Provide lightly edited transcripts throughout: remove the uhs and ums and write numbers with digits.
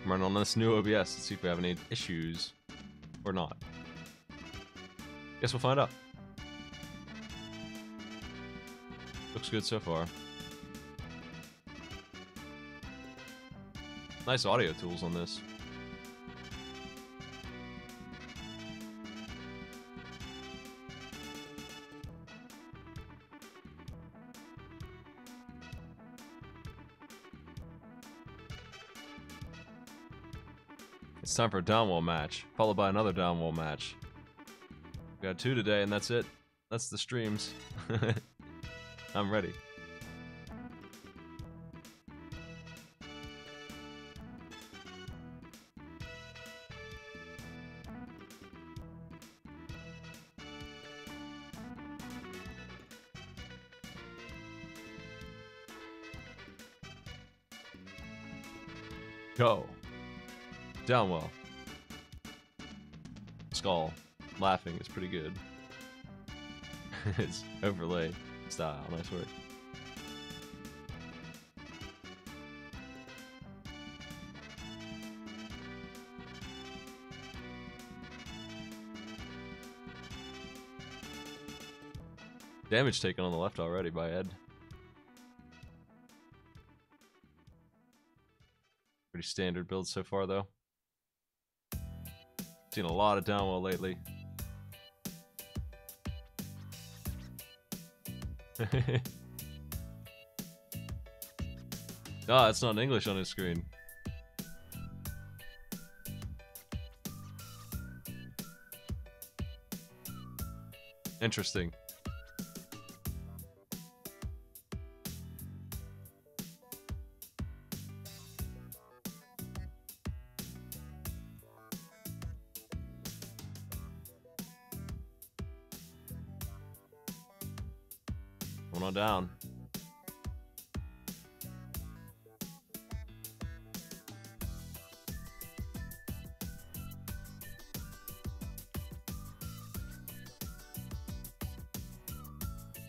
I'm running on this new OBS. Let's see if we have any issues or not. Guess we'll find out. Looks good so far. Nice audio tools on this. It's time for a Downwell match, followed by another Downwell match. We got 2 today, and that's it. That's the streams. I'm ready. Go. Downwell. Skull. Laughing is pretty good. It's overlay style. Nice work. Damage taken on the left already by Ed. Pretty standard build so far, though. Seen a lot of Downwell lately. Ah, it's not in English on his screen. Interesting. Going on down.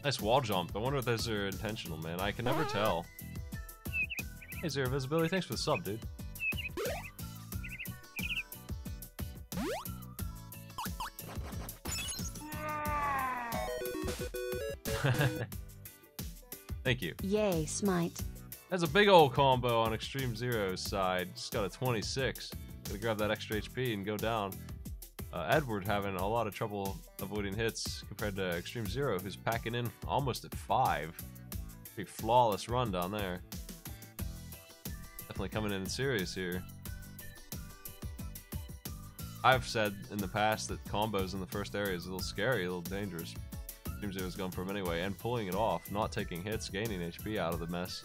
Nice wall jump. I wonder if those are intentional, man. I can never tell. Hey, Zero Visibility. Thanks for the sub, dude. Thank you. Yay, Smite. That's a big old combo on extreme0's side. Just got a 26. Gotta grab that extra HP and go down. Edward having a lot of trouble avoiding hits compared to extreme0, who's packing in almost at 5. Pretty flawless run down there. Definitely coming in serious here. I've said in the past that combos in the first area is a little scary, a little dangerous. extreme0's going for him anyway, and pulling it off, not taking hits, gaining HP out of the mess.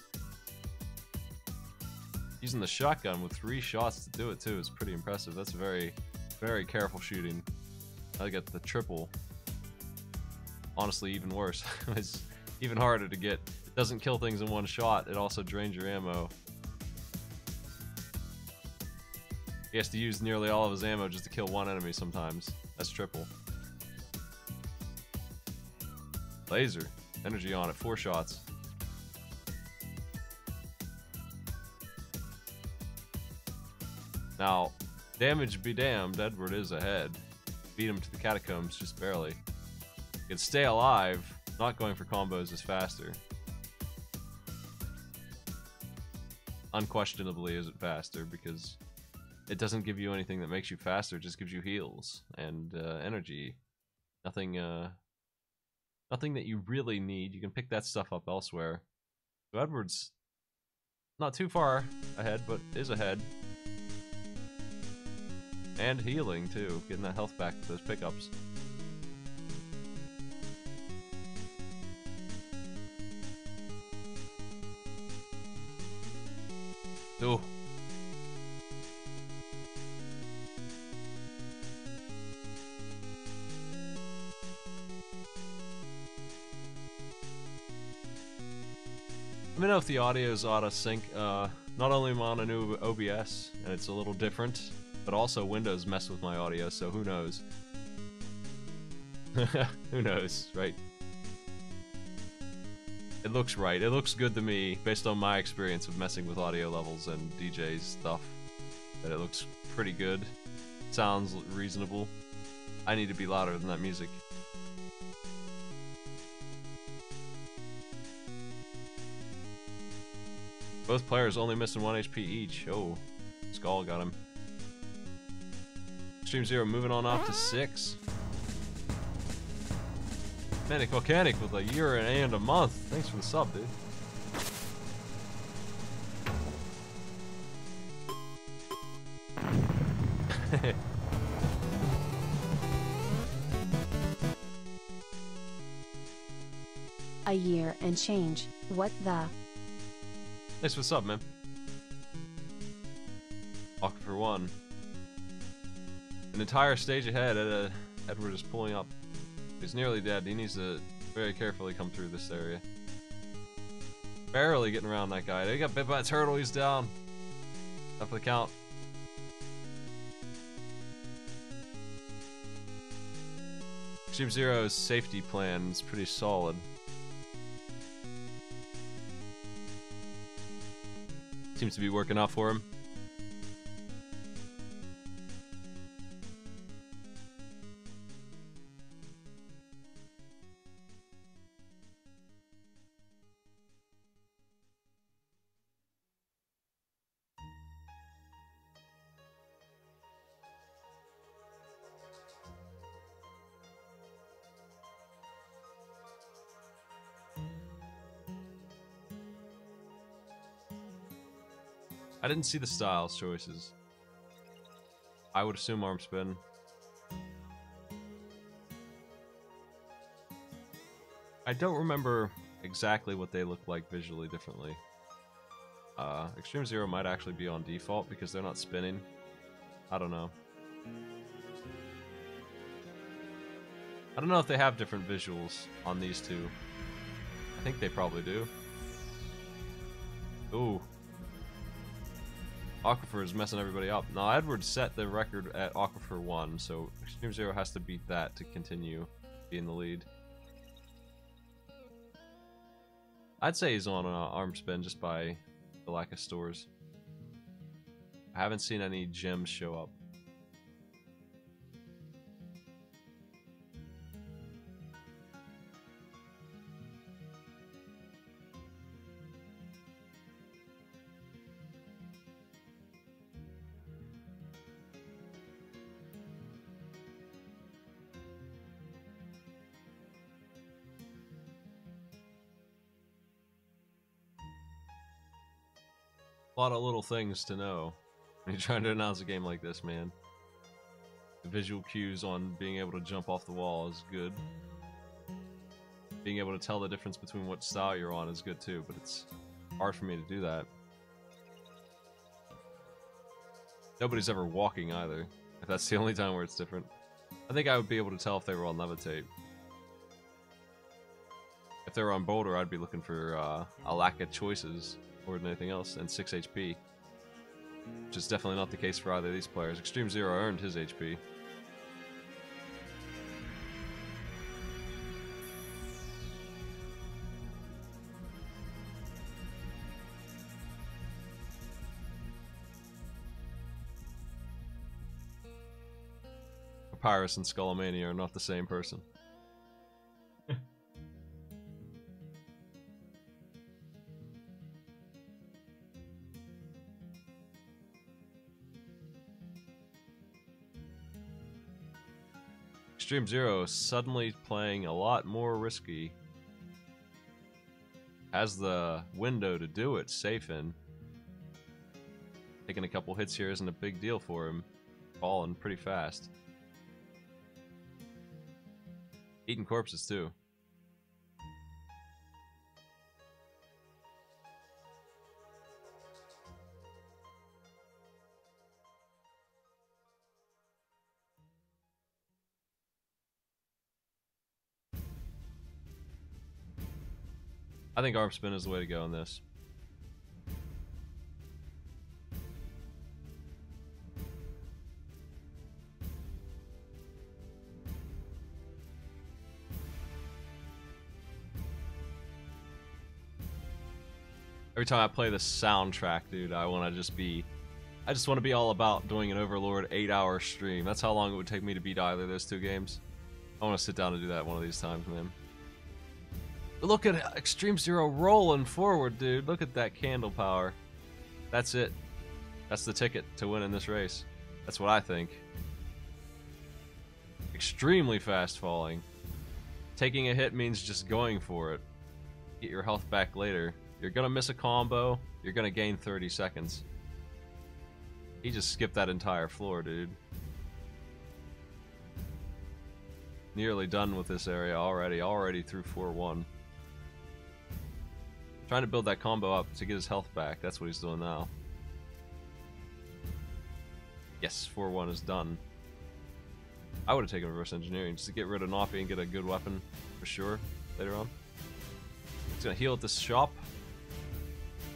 Using the shotgun with 3 shots to do it too is pretty impressive. That's very, very careful shooting. I get the triple. Honestly, even worse. It's even harder to get. It doesn't kill things in one shot, it also drains your ammo. He has to use nearly all of his ammo just to kill one enemy sometimes. That's triple. Laser. Energy on it. 4 shots. Now, damage be damned, Edward is ahead. Beat him to the catacombs just barely. He can stay alive. Not going for combos is faster. Unquestionably is it faster because it doesn't give you anything that makes you faster, it just gives you heals and energy. Nothing nothing that you really need. You can pick that stuff up elsewhere. So Edward's not too far ahead, but is ahead. And healing too, getting that health back with those pickups. Ooh. Let me know if the audio is out of sync. Not only am I on a new OBS, and it's a little different, but also Windows messed with my audio, so who knows? Who knows, right? It looks right. It looks good to me, based on my experience of messing with audio levels and DJ stuff. that it looks pretty good. Sounds reasonable. I need to be louder than that music. Both players only missing 1 HP each. Oh, Skull got him. Extreme0 moving on off to 6. Manic Volcanic with a year and a month. Thanks for the sub, dude. A year and change. What the? Thanks for the sub, man. Aquifer 1. An entire stage ahead. Edward is pulling up. He's nearly dead. He needs to very carefully come through this area. Barely getting around that guy. They got bit by a turtle. He's down. Up for the count. Extreme0's safety plan is pretty solid. Seems to be working out for him. I didn't see the styles choices. I would assume arm spin. I don't remember exactly what they look like visually differently. Extreme0 might actually be on default because they're not spinning. I don't know. I don't know if they have different visuals on these two. I think they probably do. Ooh. Aquifer is messing everybody up. Now, Edward set the record at Aquifer 1, so Extreme0 has to beat that to continue being the lead. I'd say he's on arm spin just by the lack of stores. I haven't seen any gems show up. A lot of little things to know when you're trying to announce a game like this, man. The visual cues on being able to jump off the wall is good. Being able to tell the difference between what style you're on is good too, but it's hard for me to do that. Nobody's ever walking either, if that's the only time where it's different. I think I would be able to tell if they were on levitate. If they were on boulder, I'd be looking for a lack of choices more than anything else, and 6 HP. Which is definitely not the case for either of these players. Extreme0 earned his HP. Papyrus and Skullomania are not the same person. Extreme0 suddenly playing a lot more risky. Has the window to do it safe in. Taking a couple hits here isn't a big deal for him. Falling pretty fast. Eating corpses too. I think arm spin is the way to go in this. Every time I play this soundtrack, dude, I want to just be I just want to be all about doing an Overlord 8-hour stream. That's how long it would take me to beat either of those two games. I want to sit down and do that one of these times, man. But look at extreme0 rolling forward, dude. Look at that candle power. That's it. That's the ticket to winning this race. That's what I think. Extremely fast falling. Taking a hit means just going for it. Get your health back later. You're gonna miss a combo. You're gonna gain 30 seconds. He just skipped that entire floor, dude. Nearly done with this area already. Already through 4-1. Trying to build that combo up to get his health back. That's what he's doing now. Yes, 4-1 is done. I would have taken reverse engineering just to get rid of Nafi and get a good weapon for sure later on. He's gonna heal at this shop.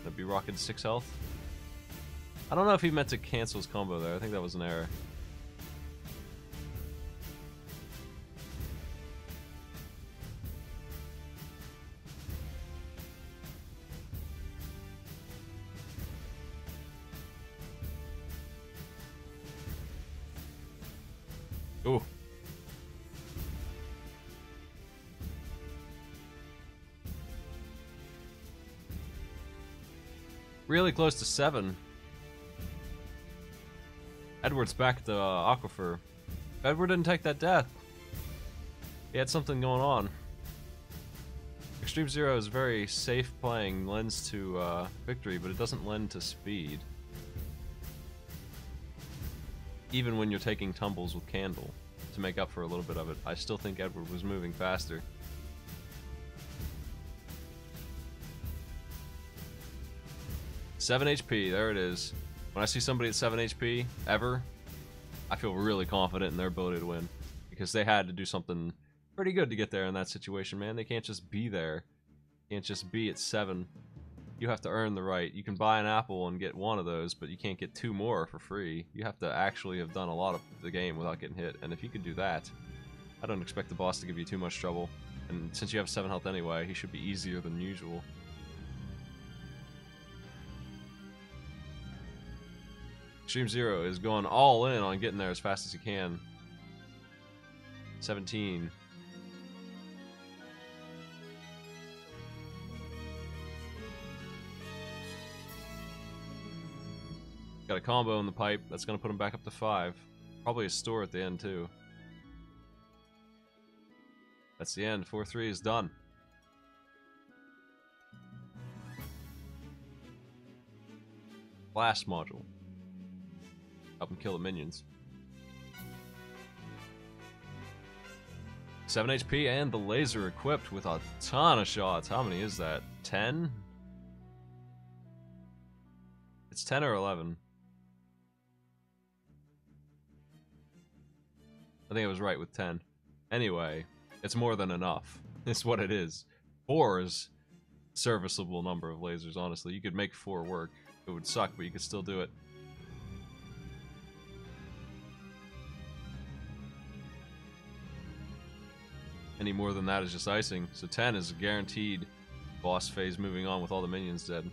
Gonna be rocking 6 health. I don't know if he meant to cancel his combo there. I think that was an error. Ooh. Really close to 7. Edward's back at the aquifer. Edward didn't take that death. He had something going on. extreme0 is very safe playing, lends to victory, but it doesn't lend to speed. Even when you're taking tumbles with Candle to make up for a little bit of it. I still think Edward was moving faster. Seven HP, there it is. When I see somebody at 7 HP, ever, I feel really confident in their ability to win. Because they had to do something pretty good to get there in that situation, man. They can't just be there. Can't just be at 7. You have to earn the right. You can buy an apple and get one of those, but you can't get 2 more for free. You have to actually have done a lot of the game without getting hit. And if you could do that, I don't expect the boss to give you too much trouble. And since you have 7 health anyway, he should be easier than usual. extreme0 is going all in on getting there as fast as he can. 17. Got a combo in the pipe. That's going to put him back up to 5. Probably a store at the end, too. That's the end. 4-3 is done. Blast module. Help him kill the minions. 7 HP and the laser equipped with a ton of shots. How many is that? 10? It's 10 or 11. I think I was right with 10. Anyway, it's more than enough. It's what it is. 4 is a serviceable number of lasers, honestly. You could make 4 work. It would suck, but you could still do it. Any more than that is just icing. So 10 is a guaranteed boss phase moving on with all the minions dead.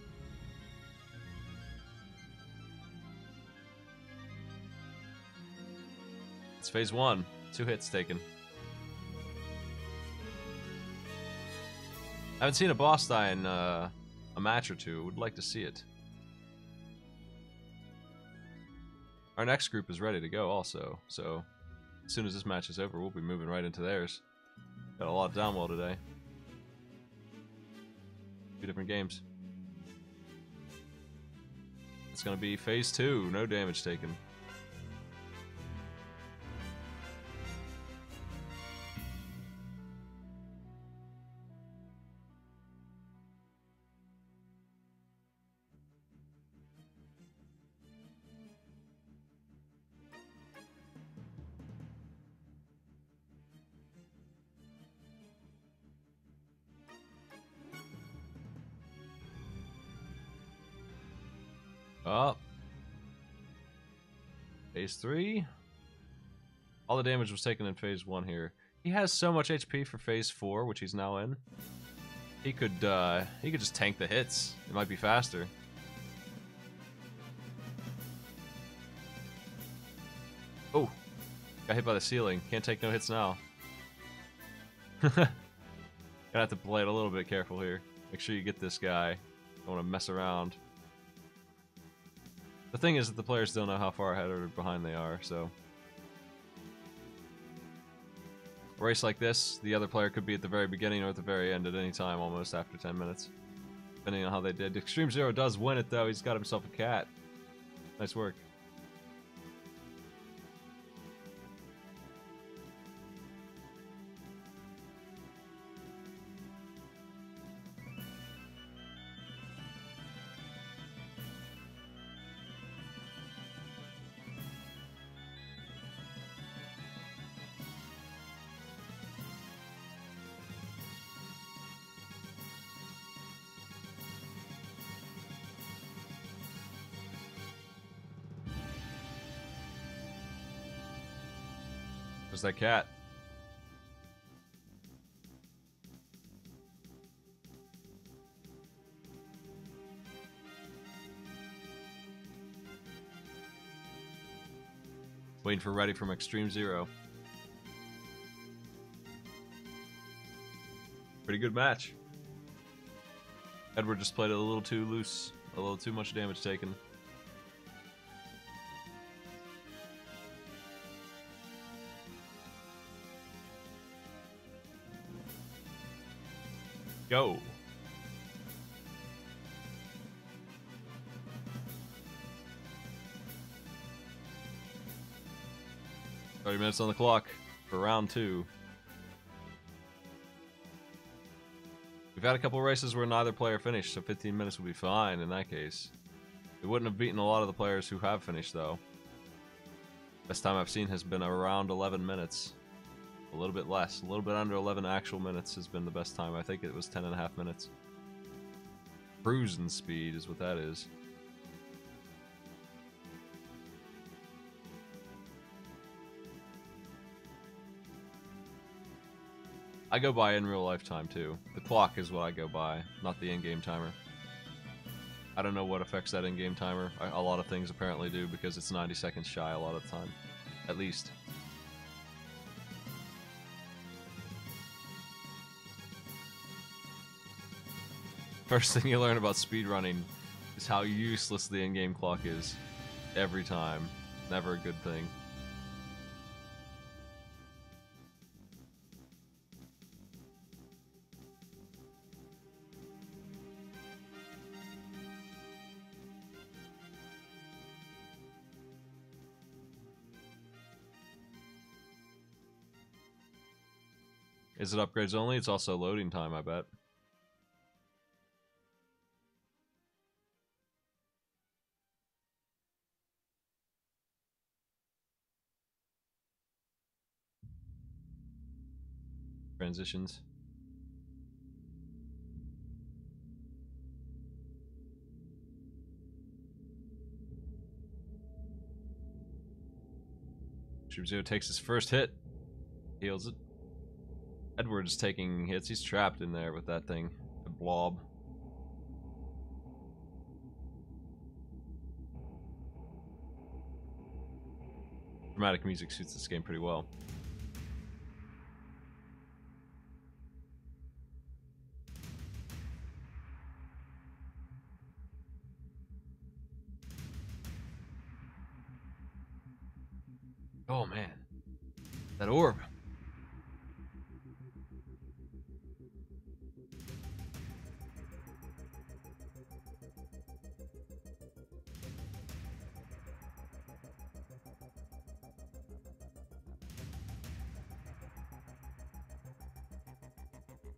It's phase 1. 2 hits taken. I haven't seen a boss die in a match or 2. Would like to see it. Our next group is ready to go also. So as soon as this match is over, we'll be moving right into theirs. Got a lot of Downwell today. 2 different games. It's gonna be phase 2, no damage taken. Up. Phase 3. All the damage was taken in phase 1 here. He has so much HP for phase 4, which he's now in. He could just tank the hits. It might be faster. Oh, got hit by the ceiling. Can't take no hits now. Gonna have to play it a little bit careful here. Make sure you get this guy. Don't want to mess around. The thing is that the players don't know how far ahead or behind they are, so... A race like this, the other player could be at the very beginning or at the very end at any time, almost after 10 minutes. Depending on how they did. extreme0 does win it, though. He's got himself a cat. Nice work. There's that cat. Waiting for ready from extreme0. Pretty good match. Edward just played it a little too loose. A little too much damage taken. Go. "30 minutes on the clock for round 2. We've had a couple races where neither player finished, so 15 minutes would be fine in that case. We wouldn't have beaten a lot of the players who have finished, though. Best time I've seen has been around 11 minutes. A little bit less. A little bit under 11 actual minutes has been the best time. I think it was 10.5 minutes. Cruising speed is what that is. I go by in real life time too. The clock is what I go by, not the in-game timer. I don't know what affects that in-game timer. A lot of things apparently do, because it's 90 seconds shy a lot of the time. At least. First thing you learn about speedrunning is how useless the in-game clock is. Every time. Never a good thing. Is it upgrades only? It's also loading time, I bet. Transitions. extreme0 takes his first hit. Heals it. Edward's taking hits. He's trapped in there with that thing. The blob. Dramatic music suits this game pretty well. Oh man. That orb.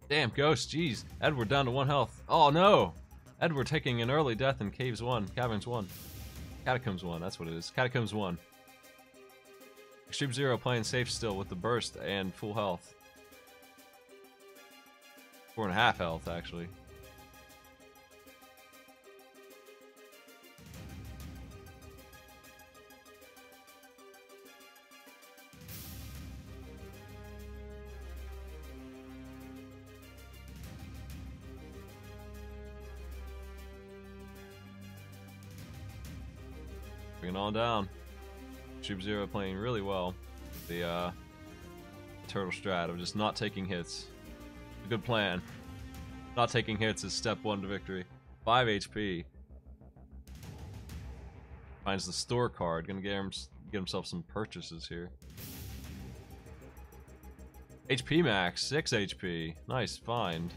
Damn, Ghost, jeez. Edward down to 1 health. Oh no! Edward taking an early death in Caves 1. Caverns 1. Catacombs 1, that's what it is. Catacombs 1. extreme0 playing safe still with the burst and full health. 4.5 health, actually. Bring it on down. extreme0 playing really well. The turtle strat of just not taking hits. A good plan. Not taking hits is step 1 to victory. 5 HP. Finds the store card. Gonna get himself some purchases here. HP max, 6 HP. Nice find.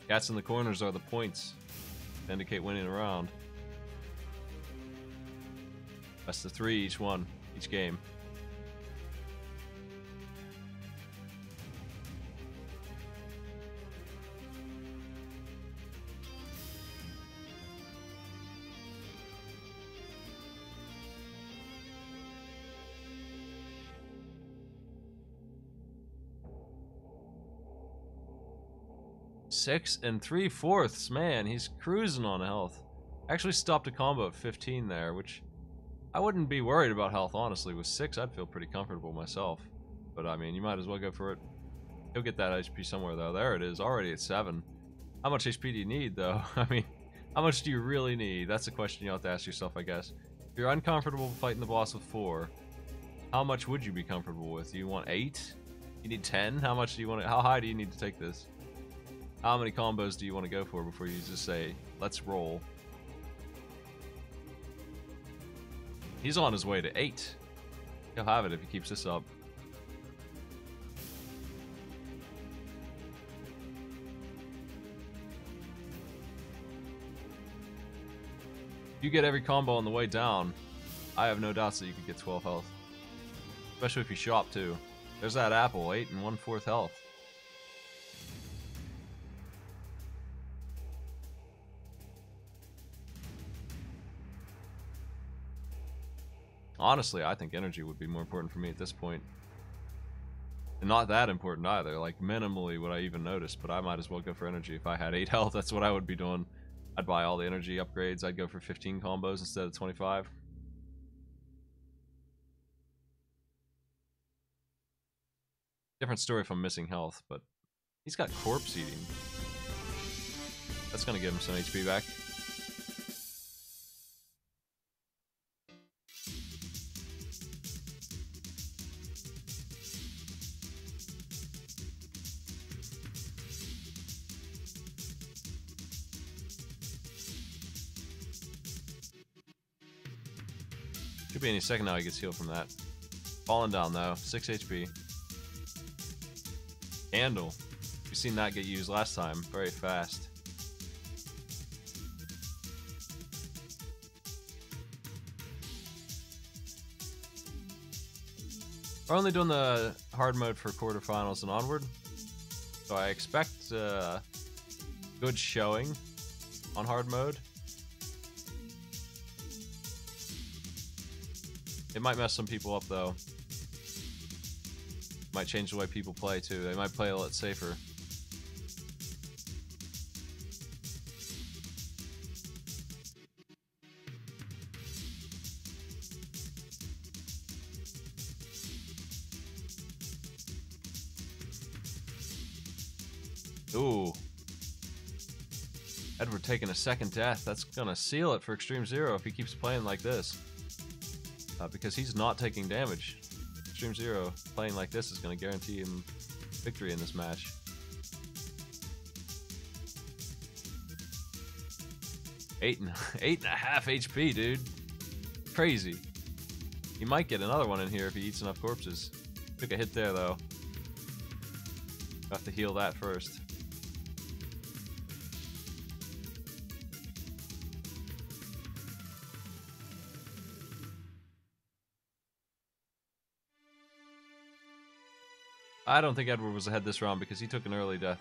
Cats in the corners are the points to indicate winning a round. Best of 3 each one, each game. Six and 3/4, man, he's cruising on health. Actually stopped a combo at 15 there, which I wouldn't be worried about health, honestly. With 6, I'd feel pretty comfortable myself. But I mean, you might as well go for it. He'll get that HP somewhere though. There it is, already at 7. How much HP do you need though? I mean, how much do you really need? That's a question you have to ask yourself, I guess. If you're uncomfortable fighting the boss with 4, how much would you be comfortable with? Do you want 8? You need 10? How much do you want? How high do you need to take this? How many combos do you want to go for before you just say, let's roll? He's on his way to 8. He'll have it if he keeps this up. If you get every combo on the way down, I have no doubts that you could get 12 health. Especially if you shop too. There's that apple, 8 and 1/4 health. Honestly, I think energy would be more important for me at this point. And not that important either, like minimally would I even notice, but I might as well go for energy. If I had 8 health, that's what I would be doing. I'd buy all the energy upgrades, I'd go for 15 combos instead of 25. Different story if I'm missing health, but he's got corpse eating. That's gonna give him some HP back. Could be any second now he gets healed from that. Falling down though, 6 HP. Candle. We've seen that get used last time, very fast. We're only doing the hard mode for quarterfinals and onward, so I expect good showing on hard mode. It might mess some people up though. Might change the way people play too. They might play a lot safer. Ooh. Edward taking a second death. That's gonna seal it for extreme0 if he keeps playing like this. Because he's not taking damage. extreme0 playing like this is going to guarantee him victory in this match. Eight and a half HP, dude. Crazy. He might get another one in here if he eats enough corpses. Took a hit there, though. Have to heal that first. I don't think Edward was ahead this round because he took an early death.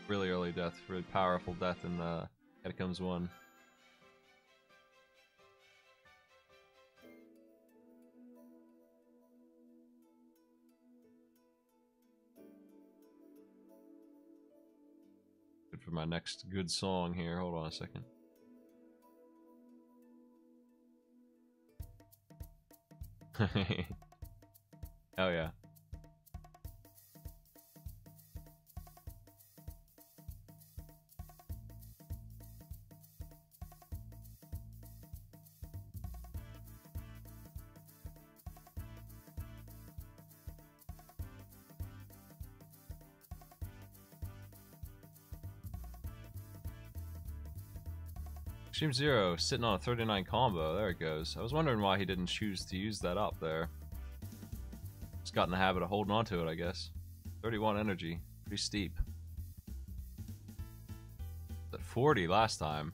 Really early death. Really powerful death in Catacombs 1. Good for my next good song here. Hold on a second. Oh yeah. Extreme0 sitting on a 39 combo. There it goes. I was wondering why he didn't choose to use that up there. Just got in the habit of holding on to it, I guess. 31 energy. Pretty steep. At 40 last time.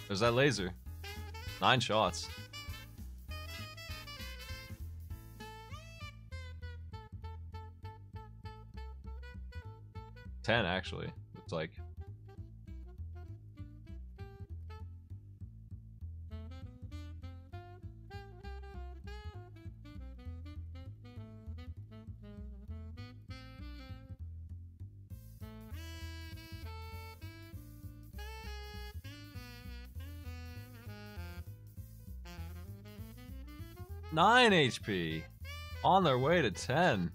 There's that laser. 9 shots. Ten actually. Looks like. Nine HP. On their way to 10.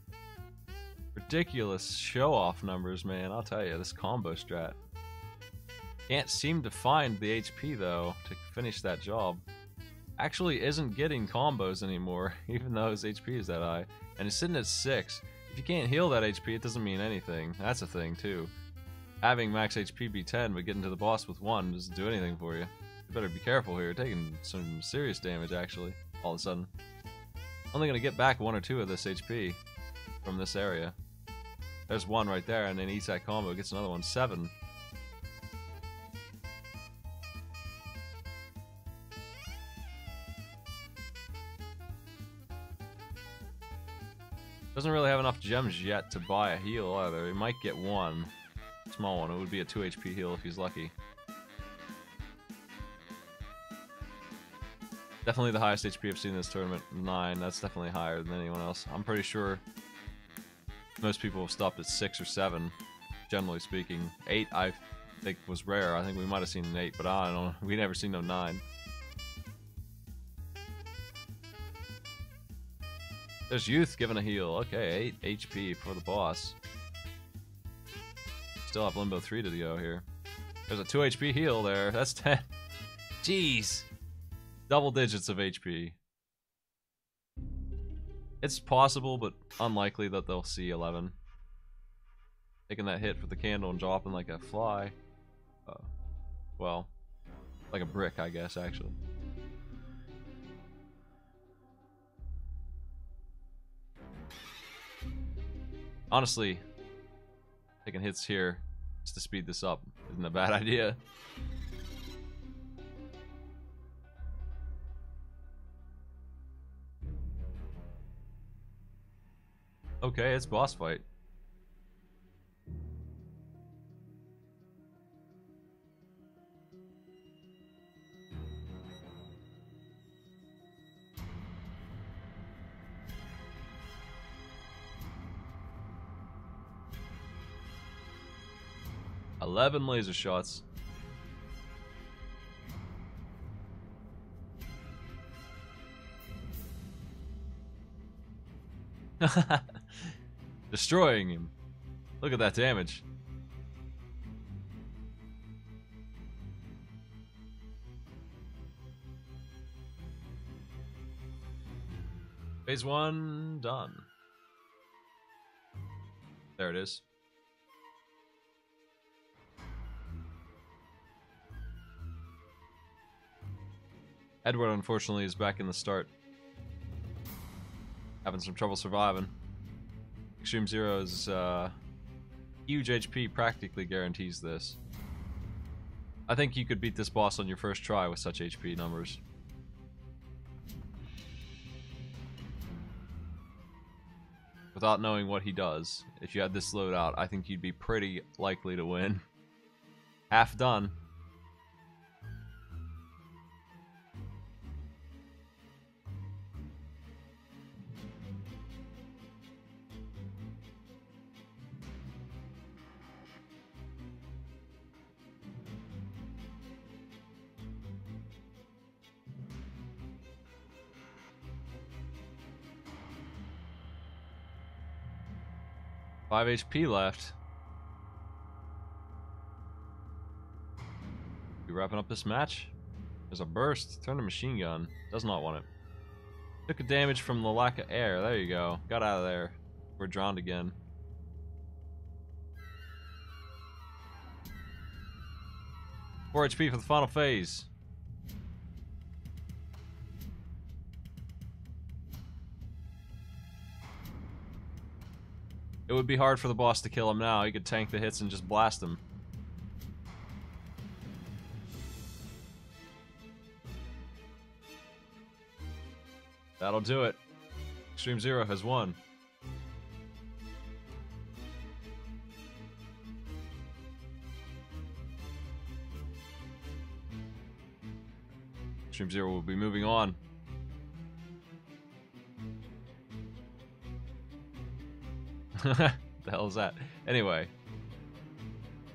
Ridiculous show-off numbers, man. I'll tell you, this combo strat. Can't seem to find the HP, though, to finish that job. Actually isn't getting combos anymore, even though his HP is that high. And he's sitting at 6. If you can't heal that HP, it doesn't mean anything. That's a thing, too. Having max HP be 10, but getting to the boss with 1 doesn't do anything for you. You better be careful here. You're taking some serious damage, actually, all of a sudden. Only gonna get back 1 or 2 of this HP from this area. There's 1 right there, and then eats that combo, gets another one. 7. Doesn't really have enough gems yet to buy a heal either. He might get 1. Small one. It would be a 2 HP heal if he's lucky. Definitely the highest HP I've seen in this tournament. 9. That's definitely higher than anyone else. I'm pretty sure most people have stopped at 6 or 7, generally speaking. 8, I think, was rare. I think we might have seen an 8, but I don't know. We never seen no 9. There's Youth giving a heal. Okay, 8 HP for the boss. Still have Limbo 3 to go here. There's a 2 HP heal there. That's 10. Jeez. Double digits of HP. It's possible, but unlikely that they'll see 11. Taking that hit for the candle and dropping like a fly. Well, like a brick, I guess, actually. Honestly, taking hits here just to speed this up isn't a bad idea. Okay, it's boss fight. $11 laser shots. Destroying him. Look at that damage. Phase 1 done. There it is. Edward, unfortunately, is back in the start. Having some trouble surviving. extreme0's huge HP practically guarantees this. I think you could beat this boss on your first try with such HP numbers. Without knowing what he does, if you had this loadout, I think you'd be pretty likely to win. Half done. Five HP left. You wrapping up this match? There's a burst. Turn to machine gun. Does not want it. Took a damage from the lack of air. There you go. Got out of there. We're drowned again. Four HP for the final phase. It would be hard for the boss to kill him now. He could tank the hits and just blast him. That'll do it. Extreme0 has won. Extreme0 will be moving on. The hell is that? Anyway,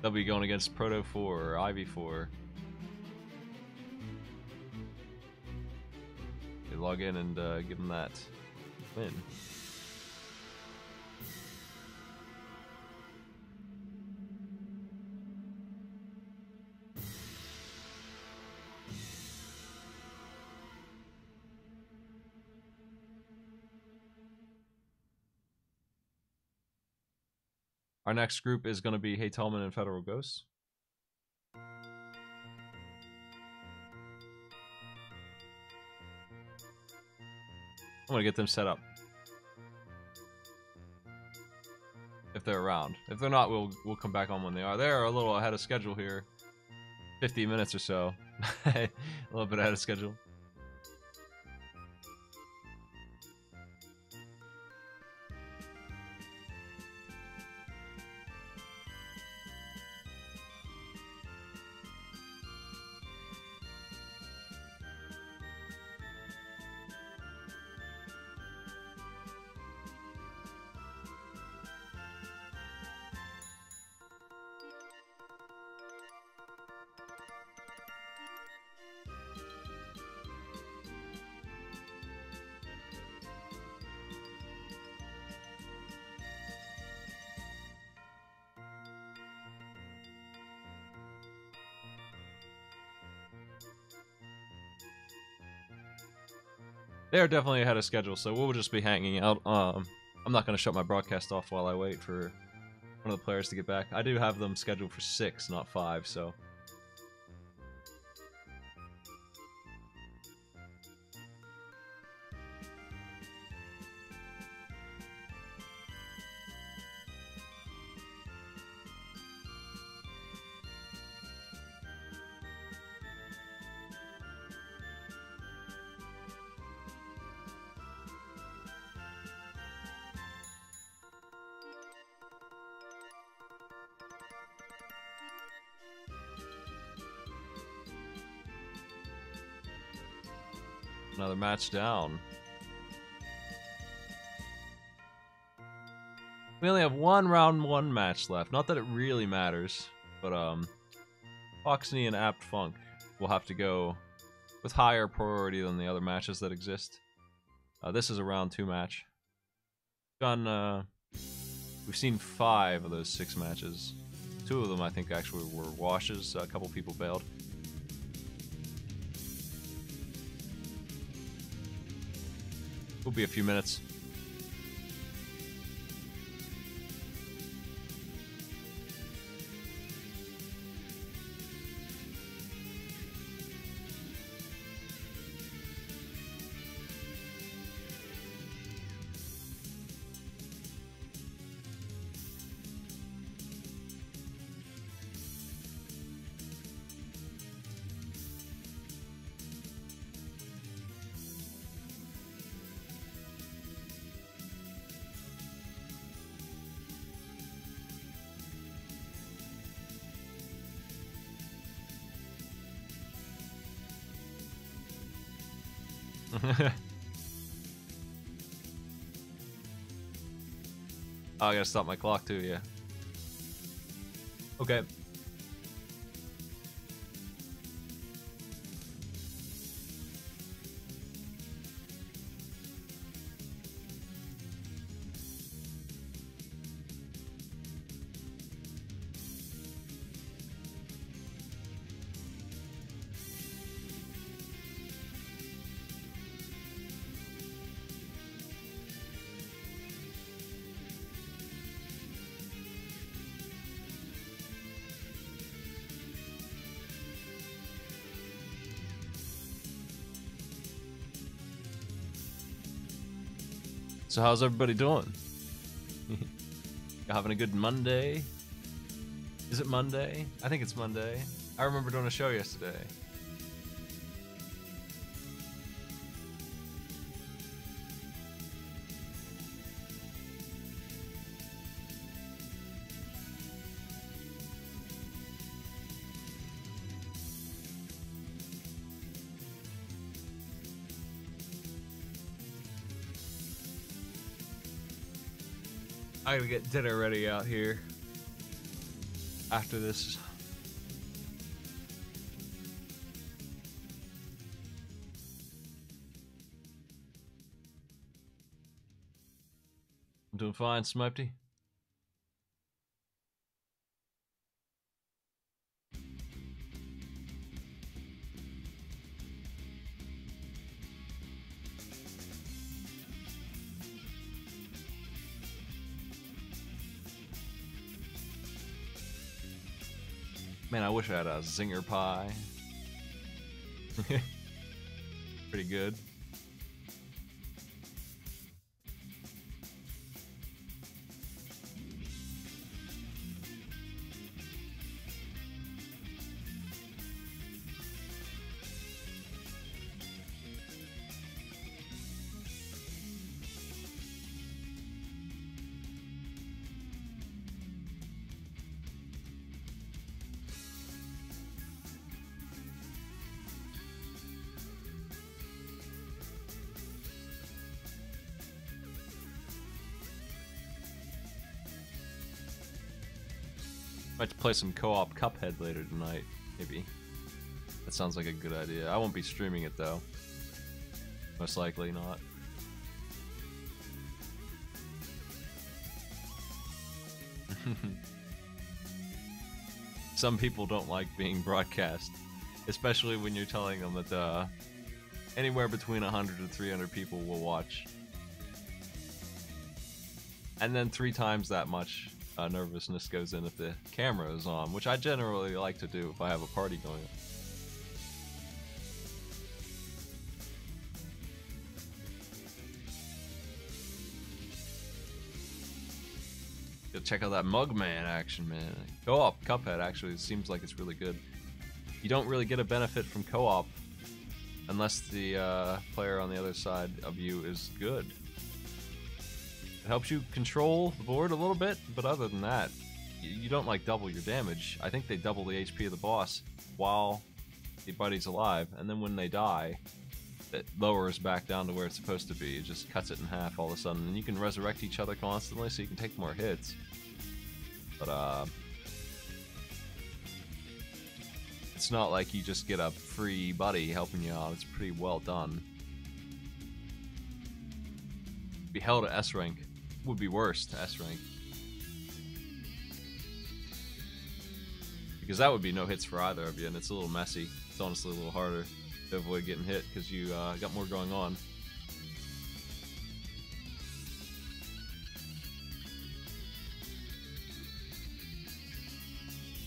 they'll be going against Proto 4 or Ivy 4. They log in and give them that win. Our next group is going to be Heytallman and Federal Ghosts. I'm going to get them set up. If they're around. If they're not, we'll come back on when they are. They're a little ahead of schedule here. 50 minutes or so. A little bit ahead of schedule. They are definitely ahead of schedule, so we'll just be hanging out. I'm not going to shut my broadcast off while I wait for one of the players to get back. I do have them scheduled for 6, not 5, so... Another match down. We only have one round 1 match left. Not that it really matters, but Foxney and Apt Funk will have to go with higher priority than the other matches that exist. This is a round 2 match. We've seen 5 of those 6 matches. 2 of them I think actually were washes. A couple people bailed. Will be a few minutes. Oh, I gotta stop my clock too, yeah. Okay. So how's everybody doing? You having a good Monday? Is it Monday? I think it's Monday. I remember doing a show yesterday. I gotta get dinner ready out here after this. I'm doing fine, Smipey. Man, I wish I had a zinger pie. Pretty good. Might play some co-op Cuphead later tonight, maybe. That sounds like a good idea. I won't be streaming it though. Most likely not. Some people don't like being broadcast, especially when you're telling them that anywhere between 100 to 300 people will watch. And then 3 times that much nervousness goes in if the camera is on, which I generally like to do if I have a party going on. Go check out that Mugman action, man. Co-op Cuphead actually seems like it's really good. You don't really get a benefit from co-op unless the player on the other side of you is good. It helps you control the board a little bit, but other than that, you don't like double your damage. I think they double the HP of the boss while the buddy's alive, and then when they die, it lowers back down to where it's supposed to be. It just cuts it in half all of a sudden, and you can resurrect each other constantly, so you can take more hits. But it's not like you just get a free buddy helping you out. It's pretty well done. Be held at S rank. Would be worse to S rank. Because that would be no hits for either of you, and it's a little messy. It's honestly a little harder to avoid getting hit because you got more going on.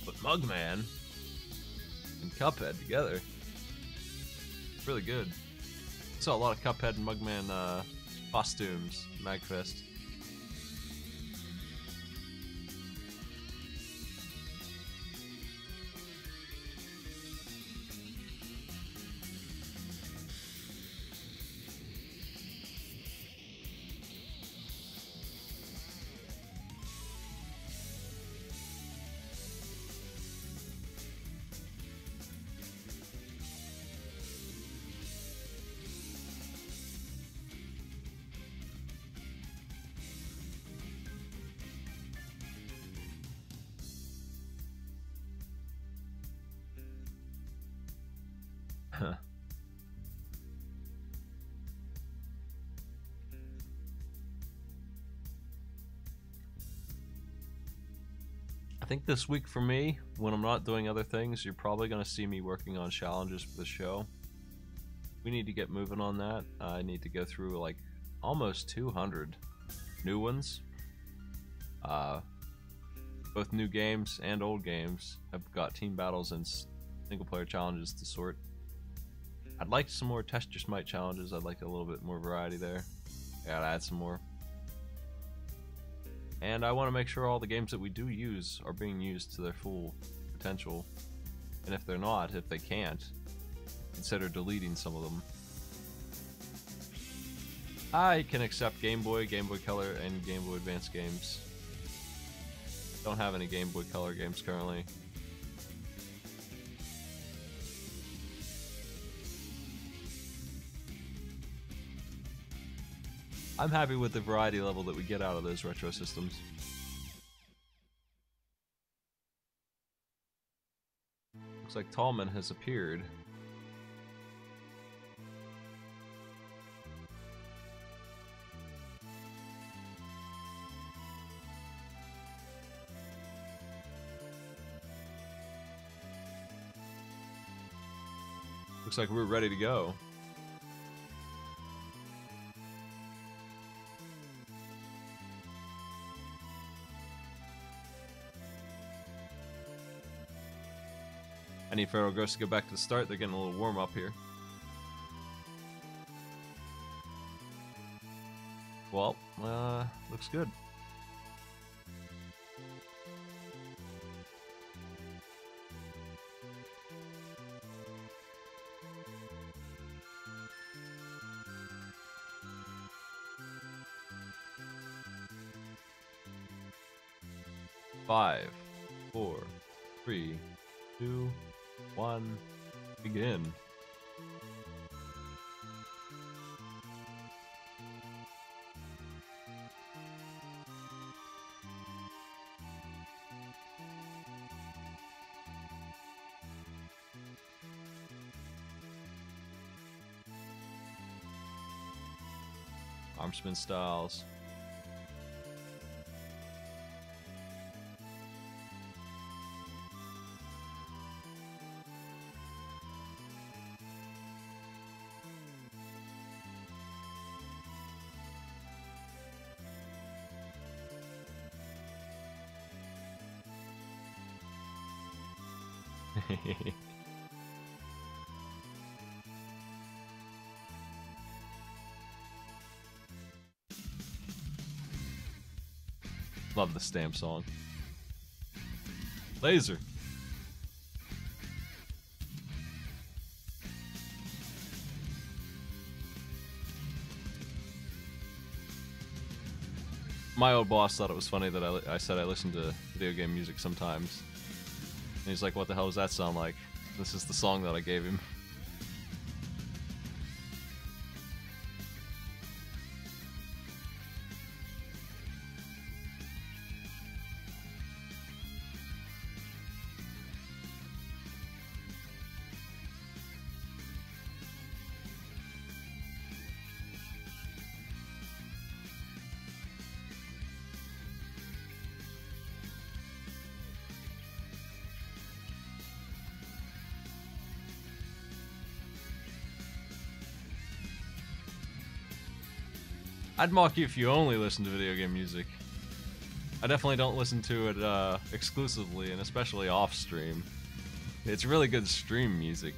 But Mugman and Cuphead together, it's really good. Saw a lot of Cuphead and Mugman costumes, Magfest. I think this week for me, when I'm not doing other things, you're probably going to see me working on challenges for the show. We need to get moving on that. I need to go through like almost 200 new ones. Both new games and old games have got team battles and single player challenges to sort. I'd like some more test your smite challenges. I'd like a little bit more variety there. I gotta add some more. And I want to make sure all the games that we do use are being used to their full potential. And if they're not, if they can't, consider deleting some of them. I can accept Game Boy Color, and Game Boy Advance games. Don't have any Game Boy Color games currently. I'm happy with the variety level that we get out of those retro systems. Looks like Tallman has appeared. Looks like we're ready to go. I need Feral Ghosts to go back to the start. They're getting a little warm up here. Well, looks good. Five, 4, 3, 2, 1, begin. Arm spin styles. Love the stamp song. Laser. My old boss thought it was funny that I said I listen to video game music sometimes. And he's like, what the hell does that sound like? This is the song that I gave him. I'd mock you if you only listen to video game music. I definitely don't listen to it exclusively, and especially off stream. It's really good stream music,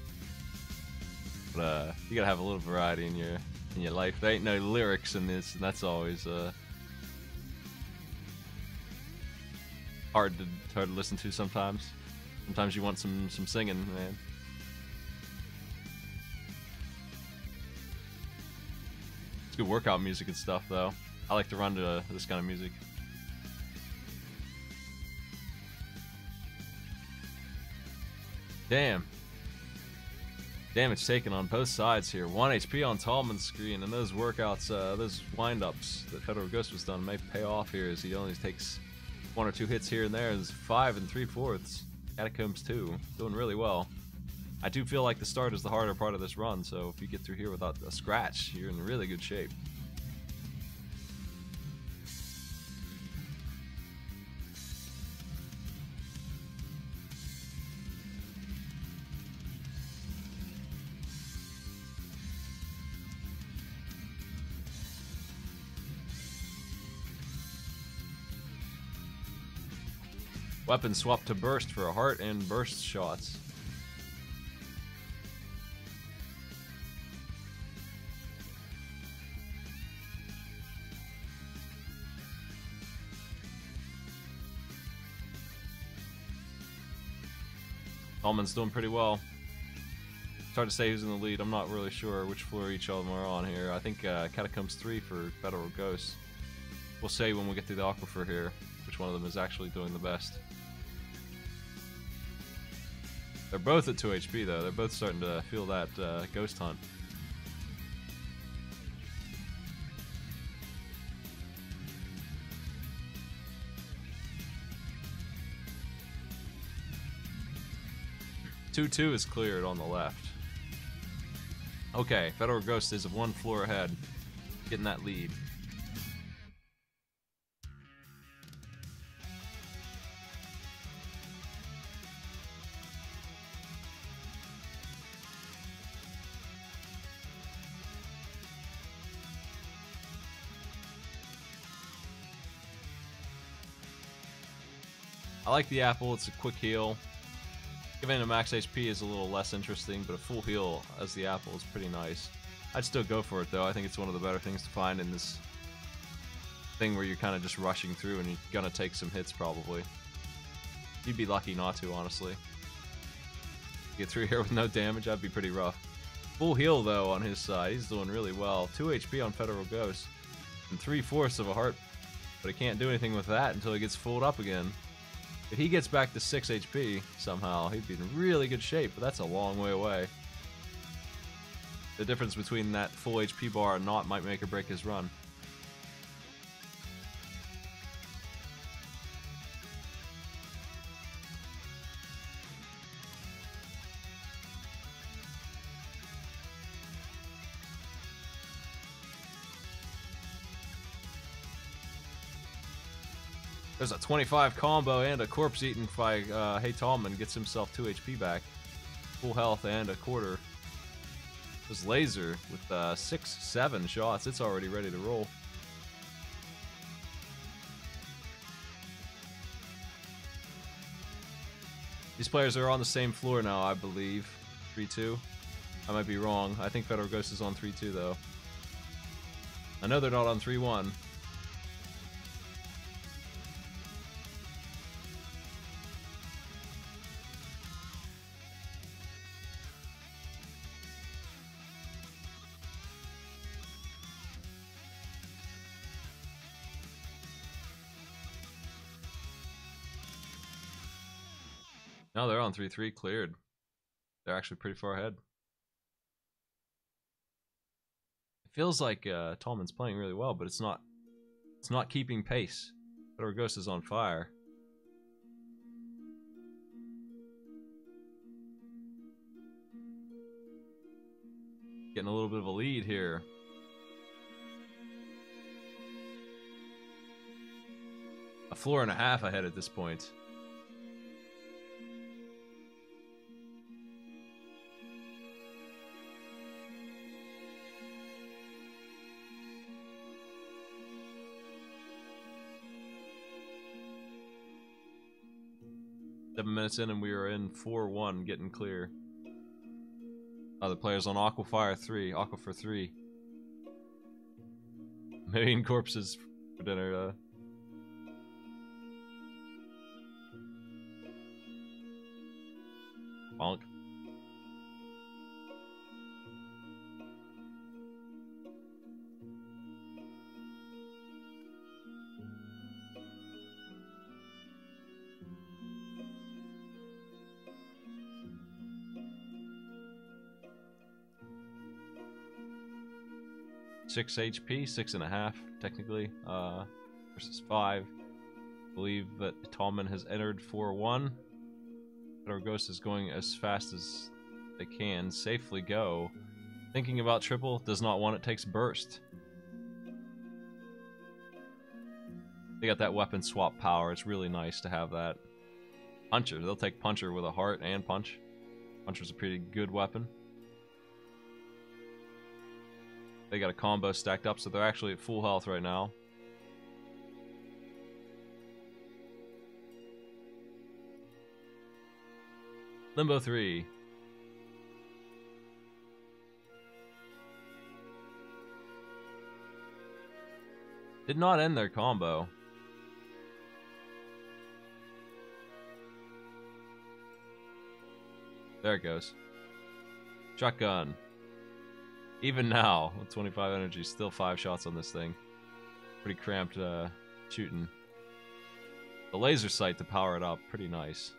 but you gotta have a little variety in your life. There ain't no lyrics in this, and that's always hard to listen to sometimes. Sometimes you want some singing, man. It's good workout music and stuff, though. I like to run to this kind of music. Damn. Damage taken on both sides here. 1 HP on Tallman's screen, and those workouts, those wind-ups that Federal Ghost was done may pay off here as he only takes 1 or 2 hits here and there. It's 5 3/4. Catacombs 2, doing really well. I do feel like the start is the harder part of this run, so if you get through here without a scratch, you're in really good shape. Weapon swap to burst for a heart and burst shots. Tallman's doing pretty well. It's hard to say who's in the lead. I'm not really sure which floor each of them are on here. I think Catacombs 3 for Federal Ghosts. We'll say when we get through the Aquifer here which one of them is actually doing the best. They're both at 2 HP though. They're both starting to feel that ghost hunt. Two is cleared on the left. Okay, Federal Ghost is 1 floor ahead, getting that lead. I like the apple, it's a quick heal. Giving a max HP is a little less interesting, but a full heal as the apple is pretty nice. I'd still go for it though. I think it's one of the better things to find in this thing where you're kind of just rushing through and you're gonna take some hits probably. You'd be lucky not to, honestly. Get through here with no damage, that'd be pretty rough. Full heal though on his side, he's doing really well. 2 HP on Federal Ghost and 3/4 of a heart, but he can't do anything with that until he gets fulled up again. If he gets back to 6 HP somehow, he'd be in really good shape, but that's a long way away. The difference between that full HP bar and not might make or break his run. There's a 25 combo and a corpse eaten by heytallman gets himself 2 HP back. Full health and a quarter. This laser with 6-7 shots, it's already ready to roll. These players are on the same floor now, I believe. 3-2. I might be wrong. I think Federal Ghost is on 3-2 though. I know they're not on 3-1. No, they're on 3-3 cleared. They're actually pretty far ahead. It feels like Tallman's playing really well, but it's not keeping pace. Federal Ghost is on fire. Getting a little bit of a lead here. A floor and a half ahead at this point. Seven minutes in and we are in 4-1, getting clear. Other players on Aquifer 3. Million corpses for dinner. Bonk. Six HP, 6.5 technically, versus 5. I believe that Tallman has entered 4-1. Federal Ghost is going as fast as they can safely go. Thinking about triple, does not want it, takes burst. They got that weapon swap power, it's really nice to have that. Puncher, they'll take Puncher with a heart and punch. Puncher's a pretty good weapon. They got a combo stacked up, so they're actually at full health right now. Limbo 3. Did not end their combo. There it goes. Shotgun. Even now, with 25 energy, still 5 shots on this thing. Pretty cramped shooting. The laser sight to power it up, pretty nice.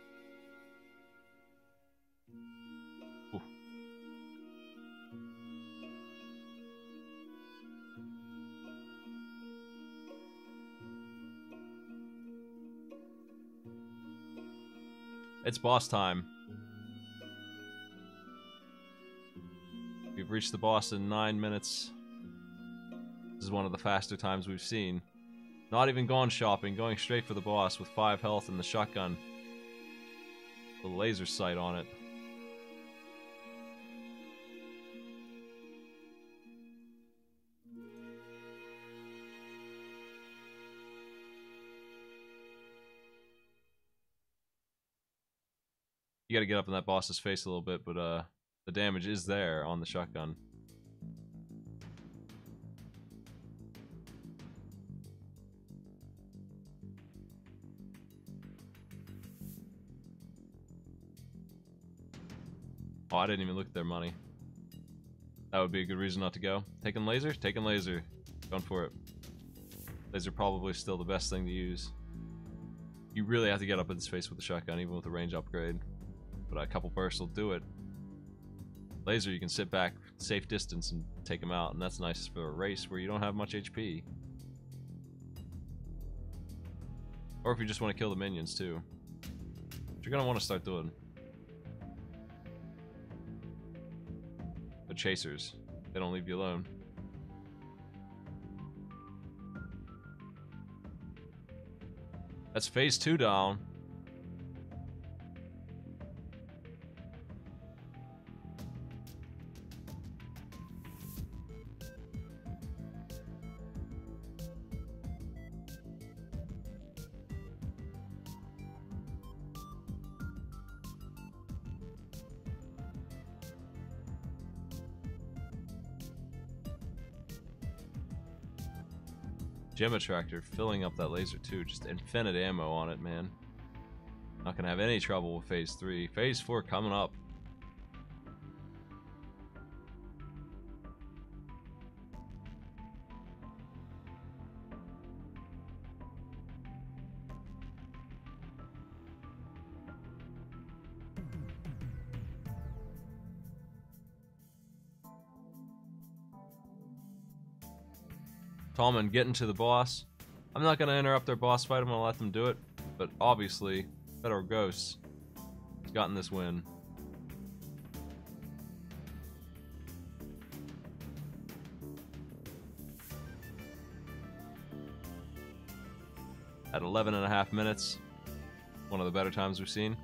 Ooh. It's boss time. We've reached the boss in 9 minutes. This is one of the faster times we've seen. Not even gone shopping, going straight for the boss with 5 health and the shotgun. The laser sight on it. You gotta get up in that boss's face a little bit, but the damage is there on the shotgun. Oh, I didn't even look at their money. That would be a good reason not to go. Taking laser? Taking laser. Going for it. Laser probably still the best thing to use. You really have to get up in his face with the shotgun, even with a range upgrade. But a couple bursts will do it. Laser, you can sit back, safe distance, and take him out, and that's nice for a race where you don't have much HP. Or if you just want to kill the minions, too. Which you're going to want to start doing. The chasers, they don't leave you alone. That's phase 2 down. Gem attractor filling up that laser too, just infinite ammo on it, man. Not gonna have any trouble with phase 3. Phase 4 coming up. Tallman getting to the boss. I'm not going to interrupt their boss fight, I'm going to let them do it. But obviously, federalghosts has gotten this win. At 11.5 minutes. One of the better times we've seen.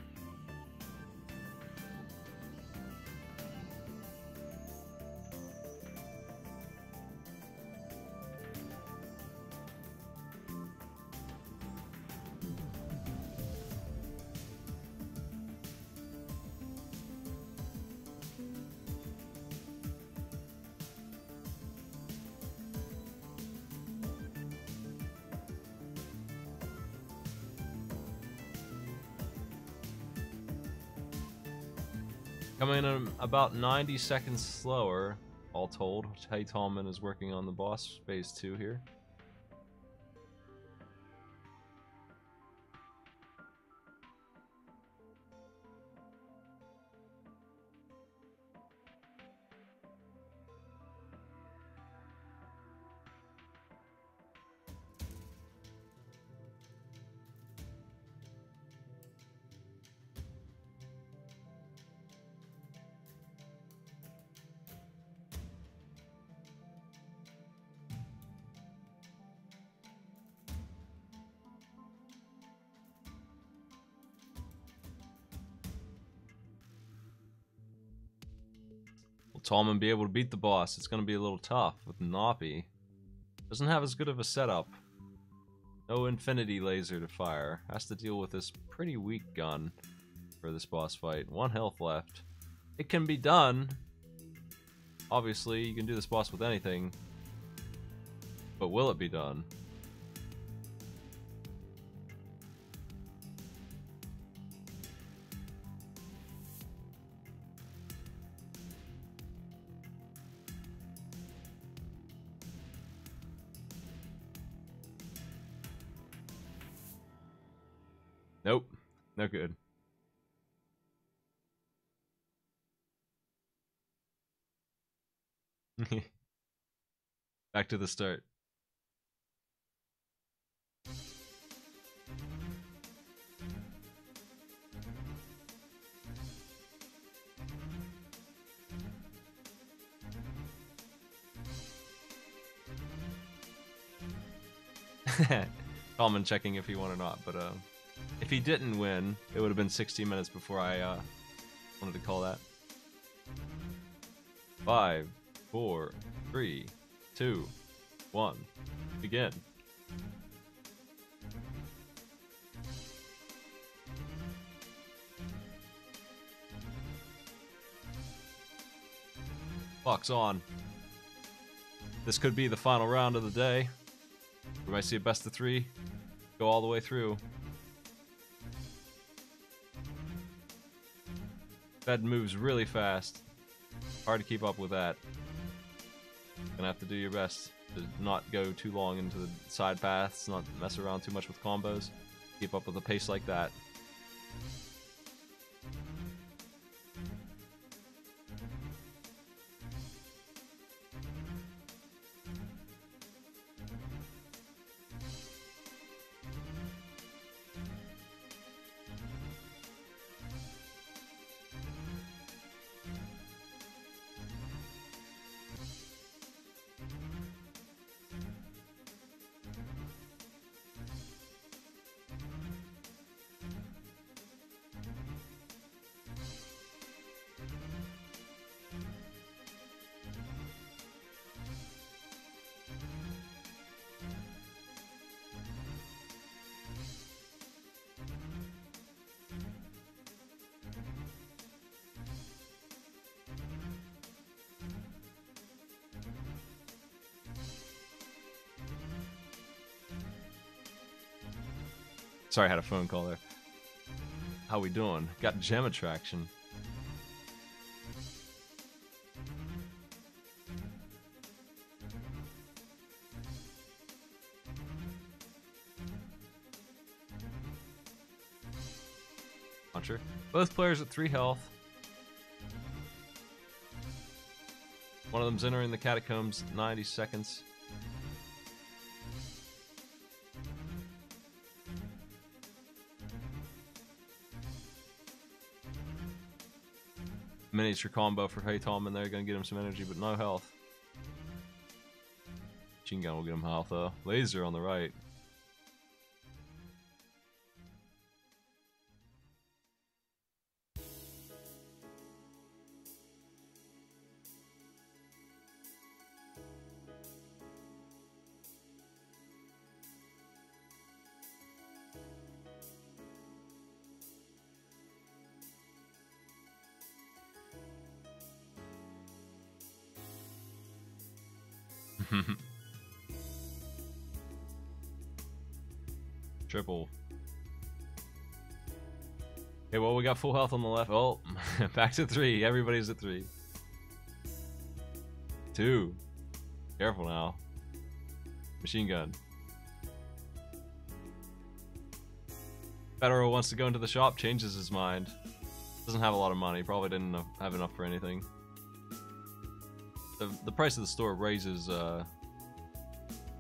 Coming in about 90 seconds slower, all told. Heytallman is working on the boss phase 2 here. Tallman be able to beat the boss? It's going to be a little tough with Noppy. Doesn't have as good of a setup. No infinity laser to fire. Has to deal with this pretty weak gun for this boss fight. 1 health left. It can be done. Obviously, you can do this boss with anything. But will it be done? Nope. No good. Back to the start. Common checking if he won or not, but if he didn't win, it would have been 16 minutes before I wanted to call that. 5, 4, 3, 2, 1, begin. Clock's on. This could be the final round of the day. We might see a best of 3 go all the way through. Fed moves really fast. Hard to keep up with that. Gonna have to do your best to not go too long into the side paths, not mess around too much with combos. Keep up with a pace like that. Sorry, I had a phone call there. How we doing? Got gem attraction. Launcher. Both players at 3 health. One of them's entering the catacombs 90 seconds. Miniature combo for heytallman there, gonna get him some energy, but no health. Machine gun will get him health though. Laser on the right. Triple. Okay, well, we got full health on the left. Oh, back to 3. Everybody's at 3. 2. Careful now. Machine gun. Federal wants to go into the shop, changes his mind. Doesn't have a lot of money, probably didn't have enough for anything. The price of the store raises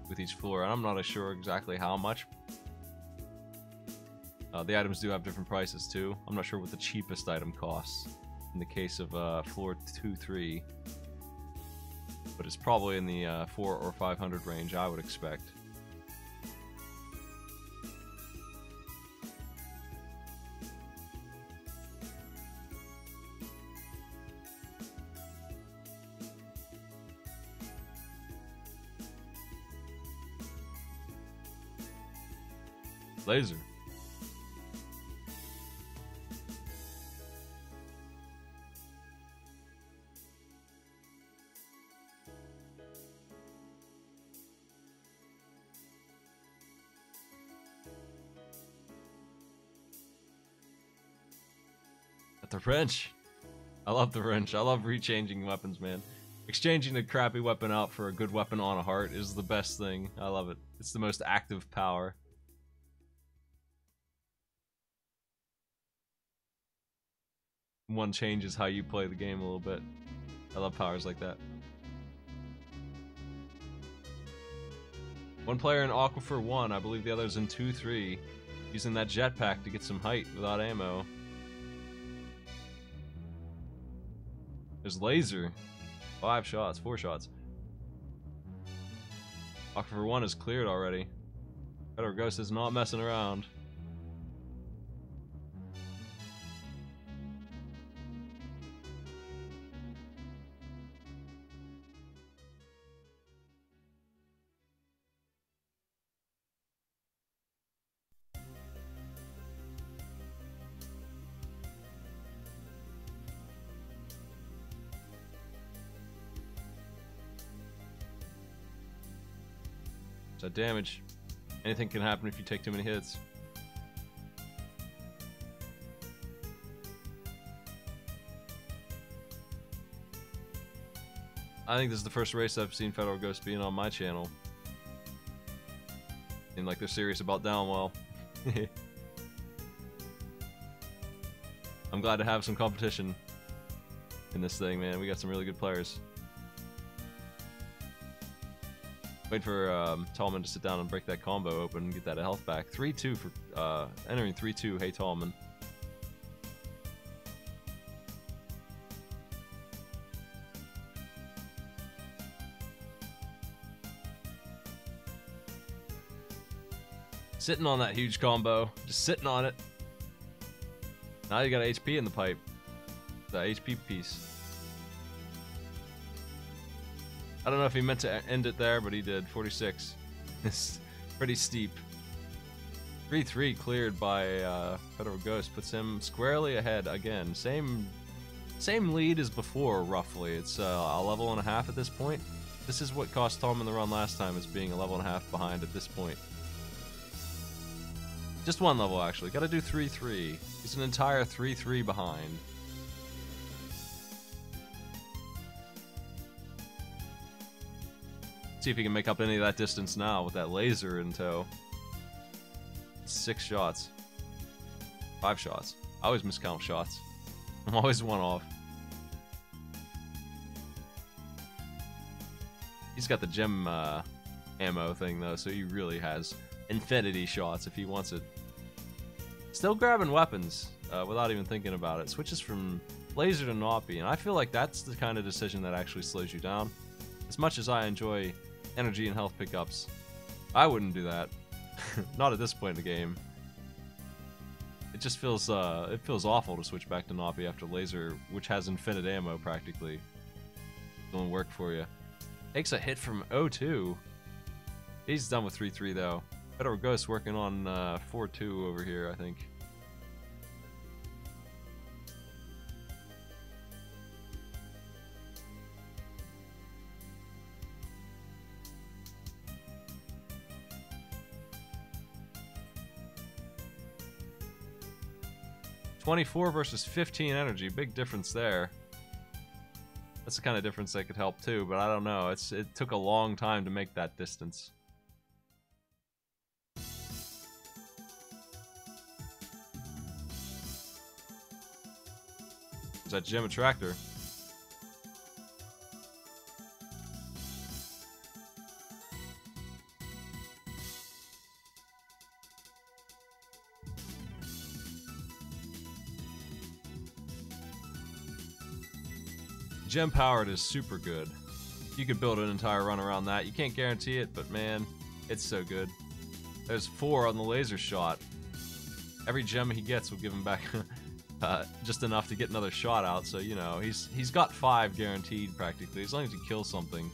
with each floor, and I'm not sure exactly how much. The items do have different prices too. I'm not sure what the cheapest item costs in the case of floor 2-3, but it's probably in the 400 or 500 range, I would expect. Laser. At the wrench. I love the wrench. I love rechanging weapons, man. Exchanging a crappy weapon out for a good weapon on a heart is the best thing. I love it. It's the most active power. One changes how you play the game a little bit. I love powers like that. One player in Aquifer 1, I believe the other's in 2-3, using that jetpack to get some height without ammo. There's laser. 5 shots, 4 shots. Aquifer 1 is cleared already. federalghosts is not messing around. So damage. Anything can happen if you take too many hits. I think this is the first race I've seen federalghosts being on my channel. And like they're serious about Downwell. I'm glad to have some competition in this thing, man. We got some really good players. Wait for Tallman to sit down and break that combo open and get that health back. 3-2 for entering 3-2. Hey Tallman. Sitting on that huge combo, just sitting on it. Now you got HP in the pipe. The HP piece. I don't know if he meant to end it there, but he did. 46. It's pretty steep. 3-3 cleared by federalghosts puts him squarely ahead again. Same lead as before, roughly. It's a level and a half at this point. This is what cost Tallman the run last time, is being a level and a half behind at this point. Just one level, actually. Gotta do 3-3. He's an entire 3-3 behind. See if he can make up any of that distance now with that laser in tow. 6 shots. 5 shots. I always miscount shots. I'm always one off. He's got the gem ammo thing though, so he really has infinity shots if he wants it. Still grabbing weapons without even thinking about it. Switches from laser to Naupie, and I feel like that's the kind of decision that actually slows you down. As much as I enjoy energy and health pickups, I wouldn't do that. Not at this point in the game. It just feels awful to switch back to Naupie after laser, which has infinite ammo practically. Doesn't work for you. Takes a hit from 0-2. He's done with 3-3 though. federalghosts working on 4-2 over here, I think. $24 versus 15 energy, big difference there. That's the kind of difference that could help too, but I don't know. It took a long time to make that distance. Is that gem attractor? Gem powered is super good. You could build an entire run around that. You can't guarantee it, but man, it's so good. There's 4 on the laser shot. Every gem he gets will give him back just enough to get another shot out. So you know he's got 5 guaranteed practically, as long as he kills something.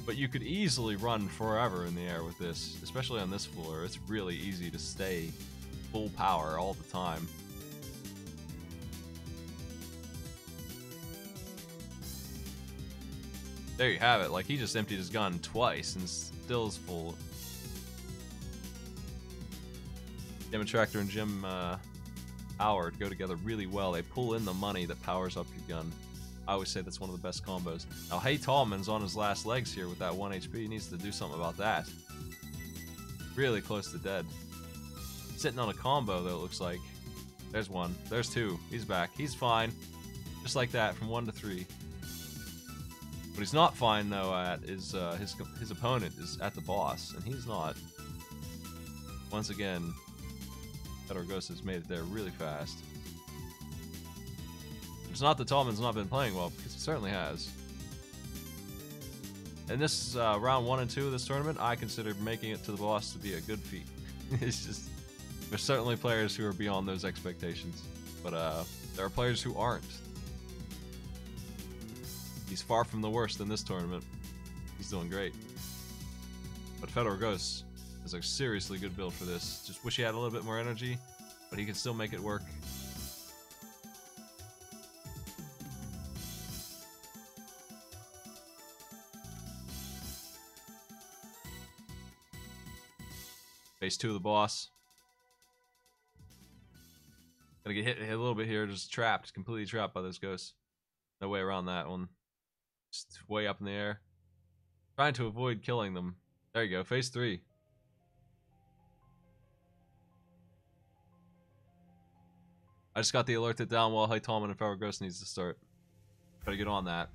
But you could easily run forever in the air with this, especially on this floor. It's really easy to stay full power all the time. There you have it. Like, he just emptied his gun twice and still is full. Jim Attractor and Jim Howard go together really well. They pull in the money that powers up your gun. I always say that's one of the best combos. Now, heytallman's on his last legs here with that 1 HP. He needs to do something about that. Really close to dead. Sitting on a combo, though, it looks like. There's one. There's two. He's back. He's fine. Just like that, from 1 to 3. What he's not fine, though, at is his opponent is at the boss, and he's not. Once again, federalghosts has made it there really fast. It's not that Tallman's not been playing well, because he certainly has. And this round 1 and 2 of this tournament, I consider making it to the boss to be a good feat. It's just, there's certainly players who are beyond those expectations, but there are players who aren't. He's far from the worst in this tournament. He's doing great. But federalghosts is a seriously good build for this. Just wish he had a little bit more energy, but he can still make it work. Phase 2 of the boss. Gotta get hit a little bit here, just trapped, completely trapped by those ghosts. No way around that one. Just way up in the air. Trying to avoid killing them. There you go, phase 3. I just got the alert that Downwell, heytallman, and federalghost needs to start. Gotta get on that.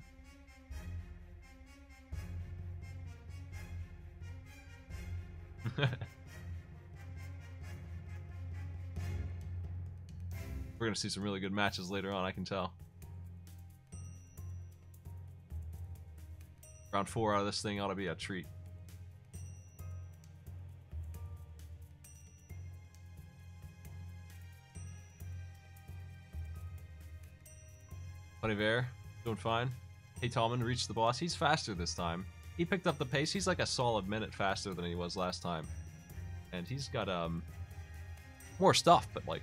We're gonna see some really good matches later on, I can tell. Round 4 out of this thing ought to be a treat. Plenty of air, doing fine. heytallman reached the boss. He's faster this time. He picked up the pace. He's like a solid minute faster than he was last time. And he's got more stuff, but like,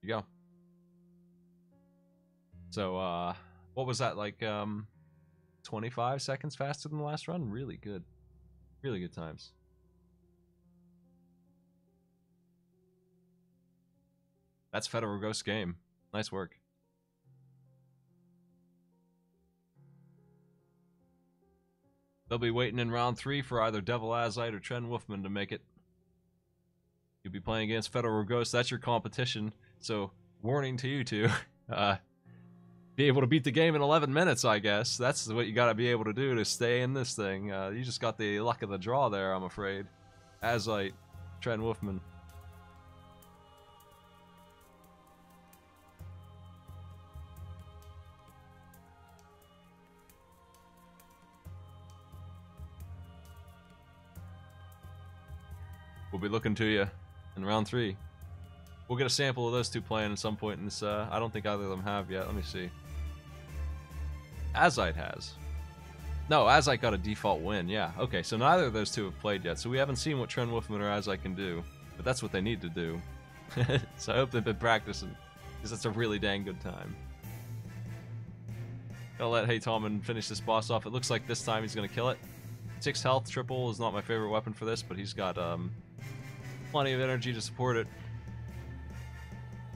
you go. So, what was that, like, 25 seconds faster than the last run? Really good. Really good times. That's federalghost game. Nice work. They'll be waiting in round 3 for either Devil Azite or Tren Wolfman to make it. You'll be playing against federalghost. That's your competition. So, warning to you two. Be able to beat the game in 11 minutes, I guess. That's what you gotta be able to do to stay in this thing. You just got the luck of the draw there, I'm afraid. Azite, Tren Wolfman. We'll be looking to you in round 3. We'll get a sample of those two playing at some point in this. I don't think either of them have yet. Let me see. Azite has. No, Azite got a default win. Yeah. Okay, so neither of those two have played yet. So we haven't seen what Tren Wolfman or Azite can do. But that's what they need to do. So I hope they've been practicing, because that's a really dang good time. Gonna let heytallman finish this boss off. It looks like this time he's gonna kill it. 6 health triple is not my favorite weapon for this, but he's got plenty of energy to support it.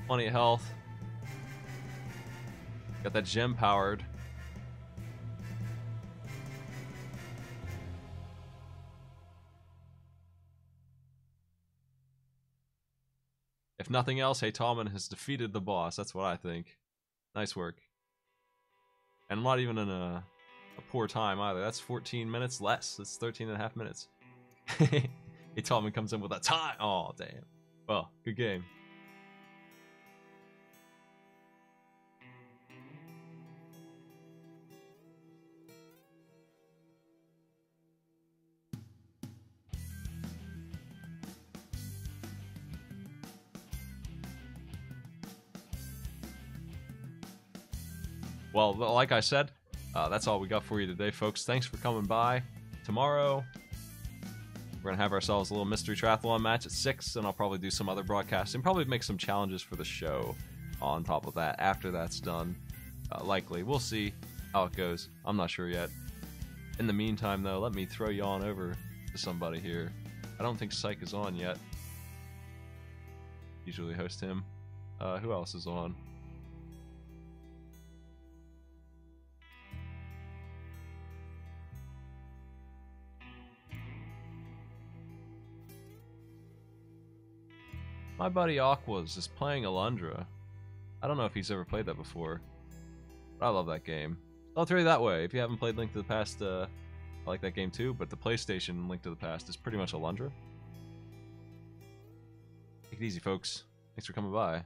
Plenty of health. Got that gem powered. If nothing else, heytallman has defeated the boss. That's what I think. Nice work. And not even in a poor time either. That's 14 minutes less. That's 13 and a half minutes. Heytallman comes in with a time. Oh, damn. Well, good game. Well, like I said, that's all we got for you today, folks. Thanks for coming by. Tomorrow, we're going to have ourselves a little mystery triathlon match at 6, and I'll probably do some other broadcasting. Probably make some challenges for the show on top of that after that's done. Likely. We'll see how it goes. I'm not sure yet. In the meantime, though, let me throw you on over to somebody here. I don't think Psych is on yet. Usually host him. Who else is on? My buddy Aquas is playing Alundra. I don't know if he's ever played that before. But I love that game. I'll throw you that way. If you haven't played Link to the Past, I like that game too, but the PlayStation Link to the Past is pretty much Alundra. Take it easy, folks. Thanks for coming by.